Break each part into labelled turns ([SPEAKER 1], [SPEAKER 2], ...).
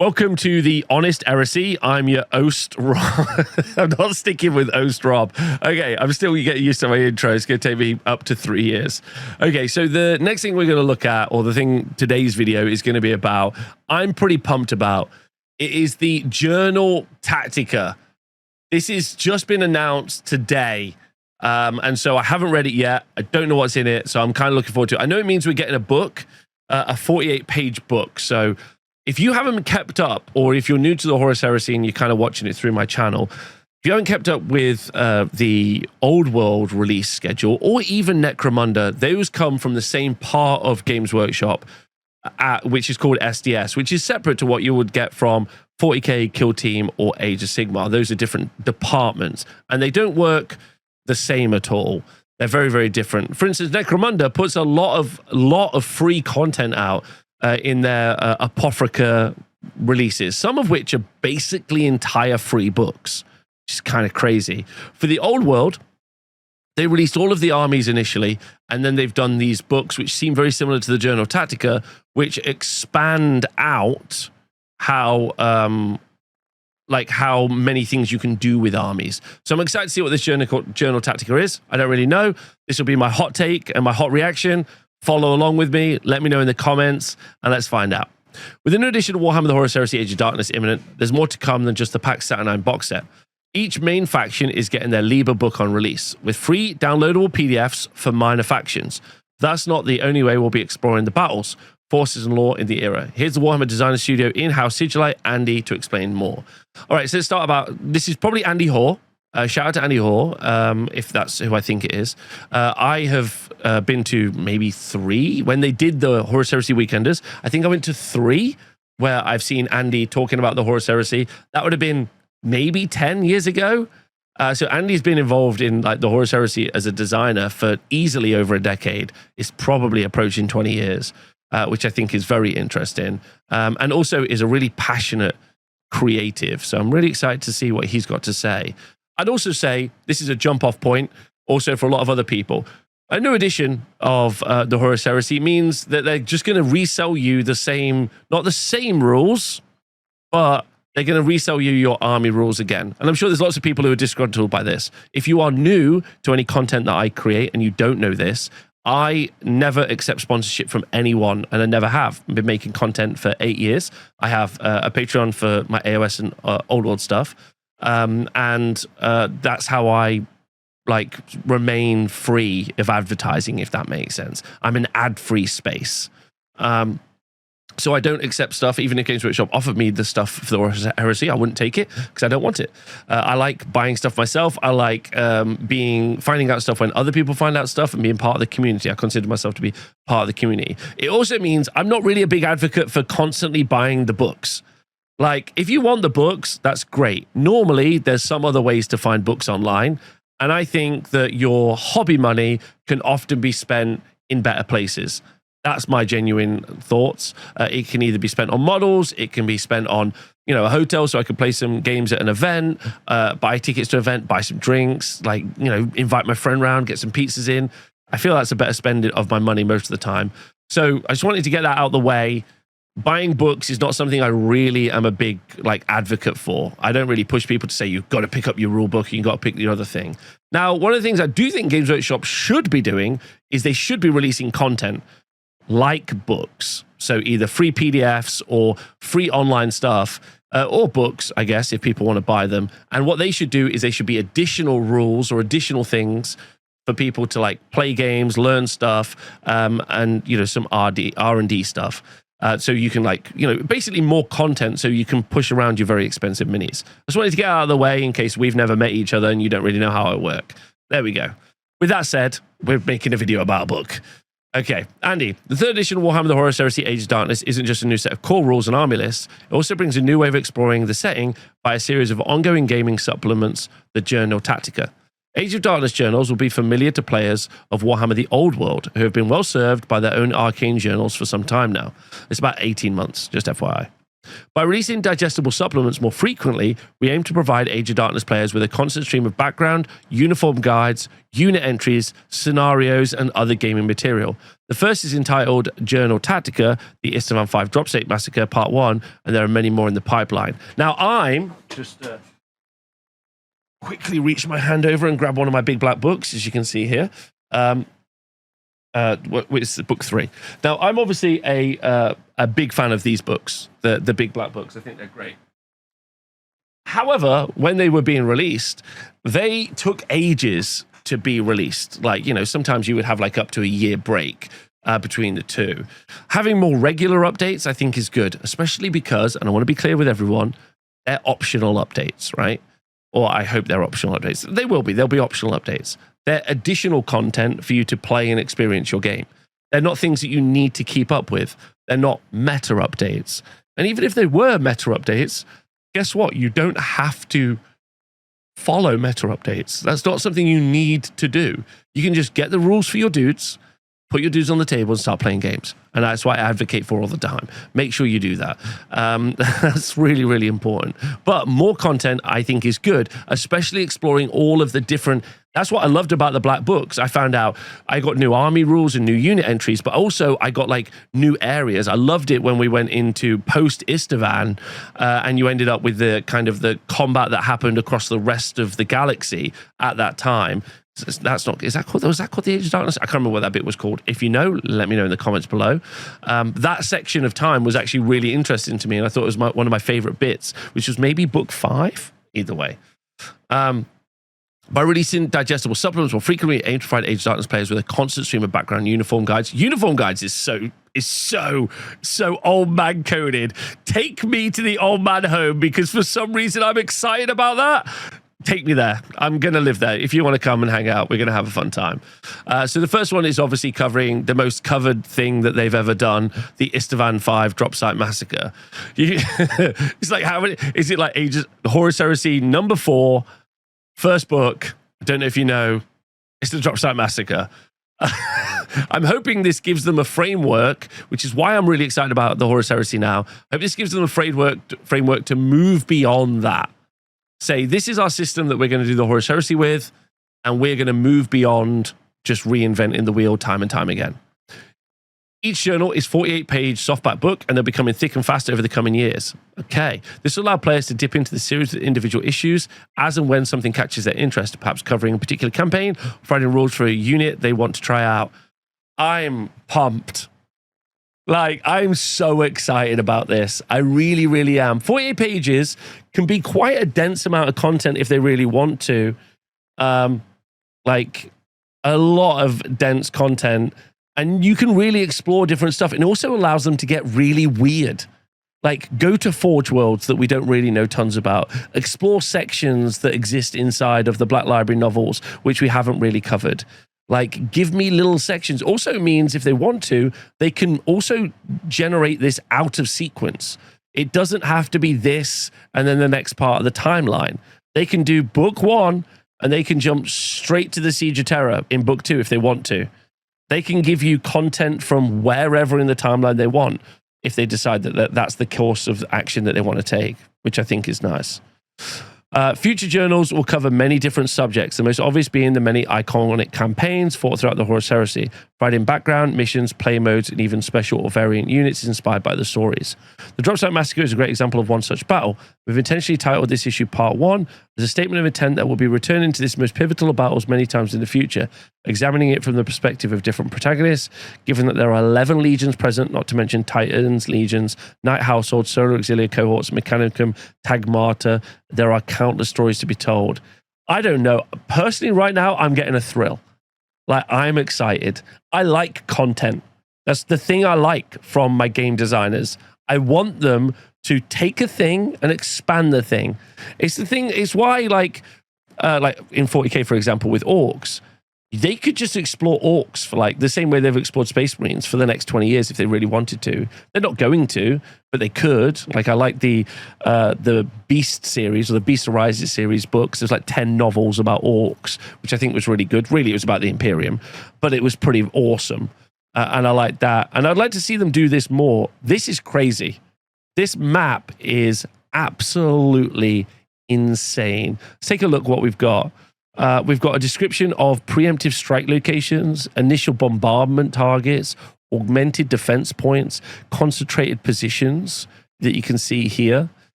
[SPEAKER 1] Welcome to the Honest Heresy. I'm your host, Rob. I'm not sticking with host Rob. Okay, I'm still getting used to my intro. It's going to take me up to 3 years. Okay, so the next thing we're going to look at, or the thing today's video is going to be about, I'm pretty pumped about. It is the journal Tactica. This has just been announced today. And so I haven't read it yet. I don't know what's in it, so I'm kind of looking forward to it. I know it means we're getting a book, a 48-page book. So if you haven't kept up, or if you're new to the Horus Heresy and you're kind of watching it through my channel, if you haven't kept up with the Old World release schedule, or even Necromunda, those come from the same part of Games Workshop, which is called SDS, which is separate to what you would get from 40K, Kill Team, or Age of Sigmar. Those are different departments, and they don't work the same at all. They're very, very different. For instance, Necromunda puts a lot of free content out in their Apocrypha releases, some of which are basically entire free books, which is kind of crazy. For the Old World, they released all of the armies initially, and then they've done these books which seem very similar to the Journal Tactica, which expand out how how many things you can do with armies. So I'm excited to see what this Journal Tactica is. I don't really know. This will be my hot take and my hot reaction. Follow along with me. Let me know in the comments, and let's find out. With the new edition of Warhammer the Horus Heresy Age of Darkness imminent, there's more to come than just the Pax Saturnine box set. Each main faction is getting their Liber book on release, with free downloadable PDFs for minor factions. That's not the only way we'll be exploring the battles, forces, and lore in the era. Here's the Warhammer Designer Studio in-house Sigilite, Andy, to explain more. All right, so let's start about, this is probably Andy Hoare. Shout out to Andy Hoare, if that's who I think it is. I have been to maybe 3. When they did the Horus Heresy Weekenders, I think I went to 3 where I've seen Andy talking about the Horus Heresy. That would have been maybe 10 years ago. So Andy's been involved in like the Horus Heresy as a designer for easily over a decade. It's probably approaching 20 years, which I think is very interesting. And also is a really passionate creative. So I'm really excited to see what he's got to say. I'd also say this is a jump-off point also for a lot of other people. A new edition of the Horus Heresy means that they're just going to resell you the same, not the same rules, but they're going to resell you your army rules again. And I'm sure there's lots of people who are disgruntled by this. If you are new to any content that I create and you don't know this, I never accept sponsorship from anyone, and I never have. I've been making content for 8 years. I have a Patreon for my AOS and Old World stuff. That's how I remain free of advertising, if that makes sense. I'm an ad-free space. So I don't accept stuff. Even if Games Workshop offered me the stuff for the Horus Heresy, I wouldn't take it because I don't want it. I like buying stuff myself. I like finding out stuff when other people find out stuff and being part of the community. I consider myself to be part of the community. It also means I'm not really a big advocate for constantly buying the books. Like, if you want the books, that's great. Normally, there's some other ways to find books online. And I think that your hobby money can often be spent in better places. That's my genuine thoughts. It can either be spent on models. It can be spent on, a hotel so I can play some games at an event, buy tickets to an event, buy some drinks, invite my friend around, get some pizzas in. I feel that's a better spend of my money most of the time. So I just wanted to get that out of the way. Buying books is not something I really am a big advocate for. I don't really push people to say you've got to pick up your rule book, you've got to pick the other thing. Now, one of the things I do think Games Workshop should be doing is they should be releasing content like books. So either free PDFs or free online stuff, or books, I guess, if people want to buy them. And what they should do is they should be additional rules or additional things for people to play games, learn stuff, and some R&D stuff. So you can basically more content so you can push around your very expensive minis. I just wanted to get out of the way in case we've never met each other and you don't really know how I work. There we go. With that said, we're making a video about a book. Okay, Andy, the 3rd edition of Warhammer the Horus Heresy Age of Darkness isn't just a new set of core rules and army lists. It also brings a new way of exploring the setting by a series of ongoing gaming supplements, the Journal Tactica. Age of Darkness journals will be familiar to players of Warhammer the Old World, who have been well served by their own arcane journals for some time now. It's about 18 months, just FYI. By releasing digestible supplements more frequently, we aim to provide Age of Darkness players with a constant stream of background, uniform guides, unit entries, scenarios, and other gaming material. The first is entitled Journal Tactica, the Isstvan V Drop State Massacre Part 1, and there are many more in the pipeline. Now, I'm just quickly reach my hand over and grab one of my big black books, as you can see here. It's book 3. Now, I'm obviously a big fan of these books, the big black books. I think they're great. However, when they were being released, they took ages to be released. Like, you know, sometimes you would have like up to a year break between the two. Having more regular updates, I think, is good, especially because, and I want to be clear with everyone, they're optional updates, right? Or I hope they're optional updates. They will be. They'll be optional updates. They're additional content for you to play and experience your game. They're not things that you need to keep up with. They're not meta updates. And even if they were meta updates, guess what? You don't have to follow meta updates. That's not something you need to do. You can just get the rules for your dudes, put your dudes on the table and start playing games. And that's what I advocate for all the time. Make sure you do that. That's really, really important. But more content, I think, is good, especially exploring all of the different... That's what I loved about the Black Books. I found out I got new army rules and new unit entries, but also I got like new areas. I loved it when we went into post-Isstvan and you ended up with the kind of the combat that happened across the rest of the galaxy at that time. That's not, was that called the Age of Darkness? I can't remember what that bit was called. If you know, let me know in the comments below. That section of time was actually really interesting to me, and I thought it was one of my favorite bits, which was maybe book 5, either way. By releasing digestible supplements more frequently, aim to provide Age of Darkness players with a constant stream of background uniform guides. Uniform guides is so old man coded. Take me to the old man home, because for some reason I'm excited about that. Take me there. I'm going to live there. If you want to come and hang out, we're going to have a fun time. So the first one is obviously covering the most covered thing that they've ever done, the Isstvan V Drop Site Massacre. It's like, how many, is it like Horus Heresy number 4, first book? I don't know if you know. It's the Drop Site Massacre. I'm hoping this gives them a framework, which is why I'm really excited about the Horus Heresy now. I hope this gives them a framework to move beyond that. Say, this is our system that we're going to do the Horus Heresy with, and we're going to move beyond just reinventing the wheel time and time again. Each journal is 48-page softback book, and they're becoming thick and fast over the coming years. Okay. This will allow players to dip into the series of individual issues as and when something catches their interest, perhaps covering a particular campaign, providing rules for a unit they want to try out. I'm pumped. Like, I'm so excited about this. I really, really am. 48 pages can be quite a dense amount of content if they really want to. Like, a lot of dense content. And you can really explore different stuff. It also allows them to get really weird. Like, go to Forge Worlds that we don't really know tons about. Explore sections that exist inside of the Black Library novels, which we haven't really covered. Like, give me little sections. Also means if they want to, they can also generate this out of sequence. It doesn't have to be this and then the next part of the timeline. They can do book 1 and they can jump straight to the Siege of Terror in book 2 if they want to. They can give you content from wherever in the timeline they want if they decide that that's the course of action that they want to take, which I think is nice. Future journals will cover many different subjects, the most obvious being the many iconic campaigns fought throughout the Horus Heresy, providing background, missions, play modes, and even special or variant units inspired by the stories. The Drop Site Massacre is a great example of one such battle. We've intentionally titled this issue Part 1 as a statement of intent that we'll be returning to this most pivotal of battles many times in the future, examining it from the perspective of different protagonists, given that there are 11 legions present, not to mention Titans, legions, Knight Household, Solar Auxilia cohorts, Mechanicum, Tagmata. There are countless stories to be told. I don't know. Personally, right now, I'm getting a thrill. Like, I'm excited. I like content. That's the thing I like from my game designers. I want them to take a thing and expand the thing. It's the thing. It's why, like in 40K, for example, with orcs, they could just explore orcs for like the same way they've explored Space Marines for the next 20 years if they really wanted to. They're not going to, but they could. Like, I like the Beast series, or the Beast Arises series books. There's like 10 novels about orcs, which I think was really good. Really, it was about the Imperium, but it was pretty awesome. And I like that. And I'd like to see them do this more. This is crazy. This map is absolutely insane. Let's take a look what we've got. We've got a description of preemptive strike locations, initial bombardment targets, augmented defense points, concentrated positions that you can see here.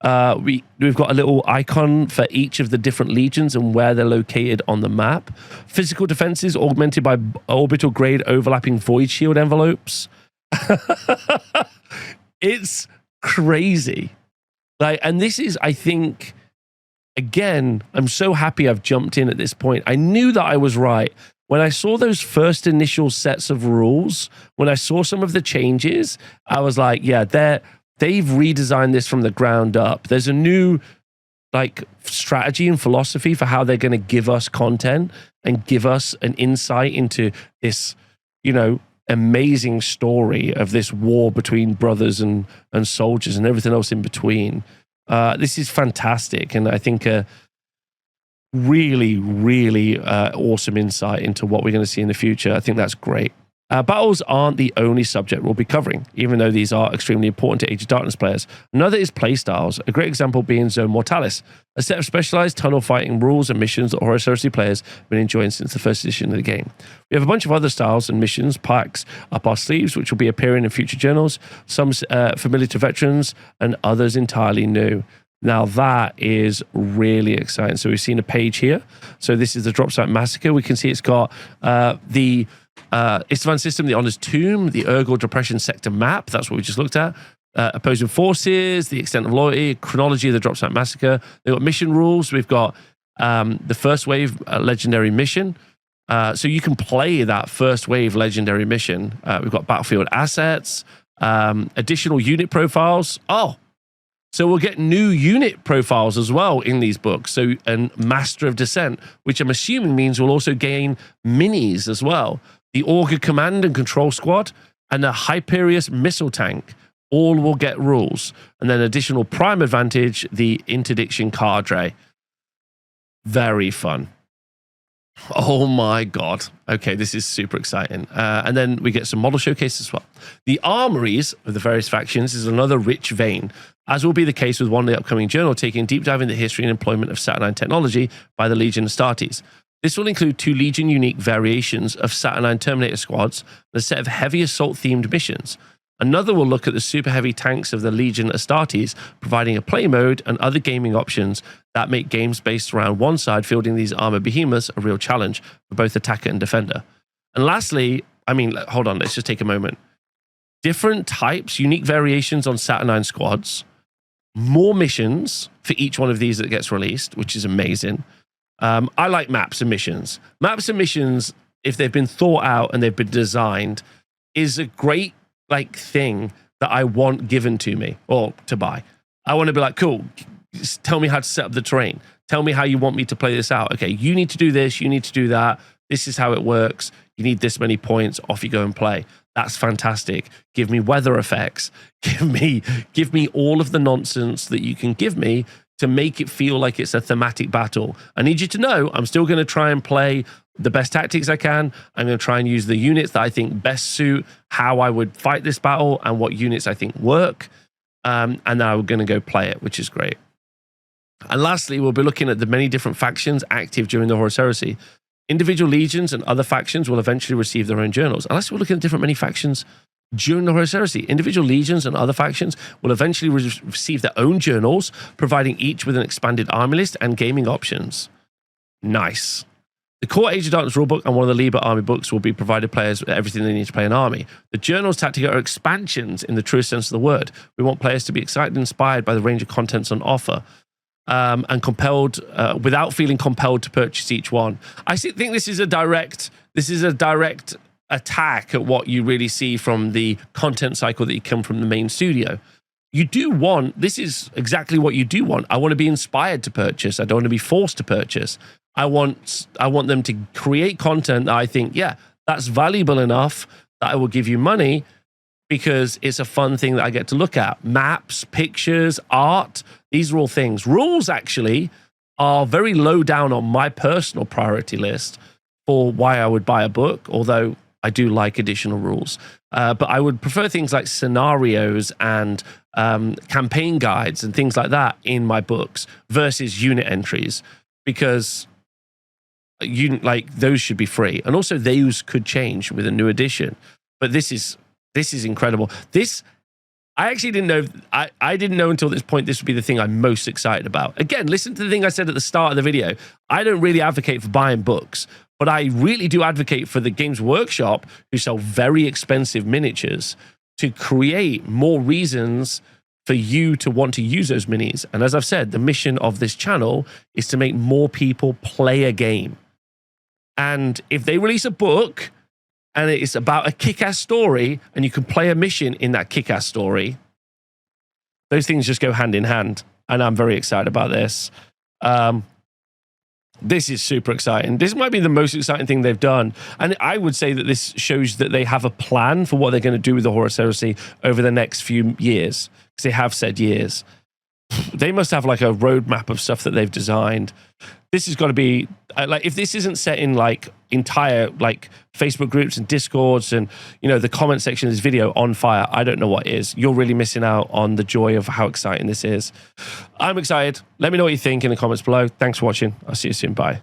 [SPEAKER 1] We've got a little icon for each of the different legions and where they're located on the map. Physical defenses augmented by orbital grade overlapping void shield envelopes. It's crazy. And this is, I think, again, I'm so happy I've jumped in at this point. I knew that I was right. When I saw those first initial sets of rules, when I saw some of the changes, I was like, yeah, they've redesigned this from the ground up. There's a new strategy and philosophy for how they're going to give us content and give us an insight into this, amazing story of this war between brothers and soldiers and everything else in between. This is fantastic, and I think really, really awesome insight into what we're going to see in the future. I think that's great. Battles aren't the only subject we'll be covering, even though these are extremely important to Age of Darkness players. Another is playstyles, a great example being Zone Mortalis, a set of specialized tunnel fighting rules and missions that Horus Heresy players have been enjoying since the first edition of the game. We have a bunch of other styles and missions, packs up our sleeves, which will be appearing in future journals, some familiar to veterans and others entirely new. Now that is really exciting. So we've seen a page here. So this is the Drop Site Massacre. We can see it's got the Isstvan system, the Honor's Tomb, the Urgor Depression sector map. That's what we just looked at. Opposing forces, the extent of loyalty, chronology of the Drop Site Massacre. They've got mission rules. We've got the first wave legendary mission. So you can play that first wave legendary mission. We've got battlefield assets, additional unit profiles. So we'll get new unit profiles as well in these books. So, and Master of Descent, which I'm assuming means we'll also gain minis as well. The Augur Command and Control Squad and the Hyperius Missile Tank all will get rules. And then additional Prime Advantage, the Interdiction Cadre. Very fun. Oh my God. Okay, this is super exciting. And then we get some model showcases as well. The armories of the various factions is another rich vein, as will be the case with one of the upcoming journal taking a deep dive into the history and employment of Saturnine technology by the Legion Astartes. This will include 2 Legion unique variations of Saturnine Terminator squads and a set of heavy assault themed missions. Another will look at the super heavy tanks of the Legion Astartes, providing a play mode and other gaming options that make games based around one side fielding these armored behemoths a real challenge for both attacker and defender. And lastly, hold on, let's just take a moment. Different types, unique variations on Saturnine squads, more missions for each one of these that gets released, which is amazing. I like maps and missions. Maps and missions, if they've been thought out and they've been designed, is a great thing that I want given to me or to buy. I want to be like, cool, tell me how to set up the terrain. Tell me how you want me to play this out. Okay, you need to do this, you need to do that. This is how it works. You need this many points, off you go and play. That's fantastic. Give me weather effects. Give me all of the nonsense that you can give me to make it feel like it's a thematic battle. I need you to know I'm still going to try and play the best tactics I can. I'm going to try and use the units that I think best suit how I would fight this battle and what units I think work. And then I'm going to go play it, which is great. And lastly, we'll be looking at the many different factions active during the Horus Heresy. Individual legions and other factions will eventually receive their own journals. Unless we're looking at different many factions during the Horus Heresy. Individual legions and other factions will eventually receive their own journals, providing each with an expanded army list and gaming options. Nice. The core Age of Darkness rulebook and one of the Liber army books will be provided players with everything they need to play an army. The journals Tactica are expansions in the truest sense of the word. We want players to be excited and inspired by the range of contents on offer. And compelled, without feeling compelled to purchase each one. I think this is a direct attack at what you really see from the content cycle that you come from the main studio. You do want, this is exactly what you do want. I want to be inspired to purchase. I don't want to be forced to purchase. I want them to create content that I think, yeah, that's valuable enough that I will give you money because it's a fun thing that I get to look at. Maps, pictures, art, these are all things. Rules actually are very low down on my personal priority list for why I would buy a book, although I do like additional rules. But I would prefer things like scenarios and campaign guides and things like that in my books versus unit entries, because those should be free. And also those could change with a new edition. But this is incredible. I actually didn't know. I didn't know until this point this would be the thing I'm most excited about. Again, listen to the thing I said at the start of the video. I don't really advocate for buying books, but I really do advocate for the Games Workshop, who sell very expensive miniatures, to create more reasons for you to want to use those minis. And as I've said, the mission of this channel is to make more people play a game. And if they release a book and it's about a kick-ass story, and you can play a mission in that kick-ass story, those things just go hand in hand. And I'm very excited about this. This is super exciting. This might be the most exciting thing they've done. And I would say that this shows that they have a plan for what they're going to do with the Horus Heresy over the next few years. Because they have said years. They must have like a roadmap of stuff that they've designed. This has got to be like, if this isn't set in like entire like Facebook groups and Discords and, you know, the comment section of this video on fire, I don't know what is. You're really missing out on the joy of how exciting this is. I'm excited. Let me know what you think in the comments below. Thanks for watching. I'll see you soon. Bye.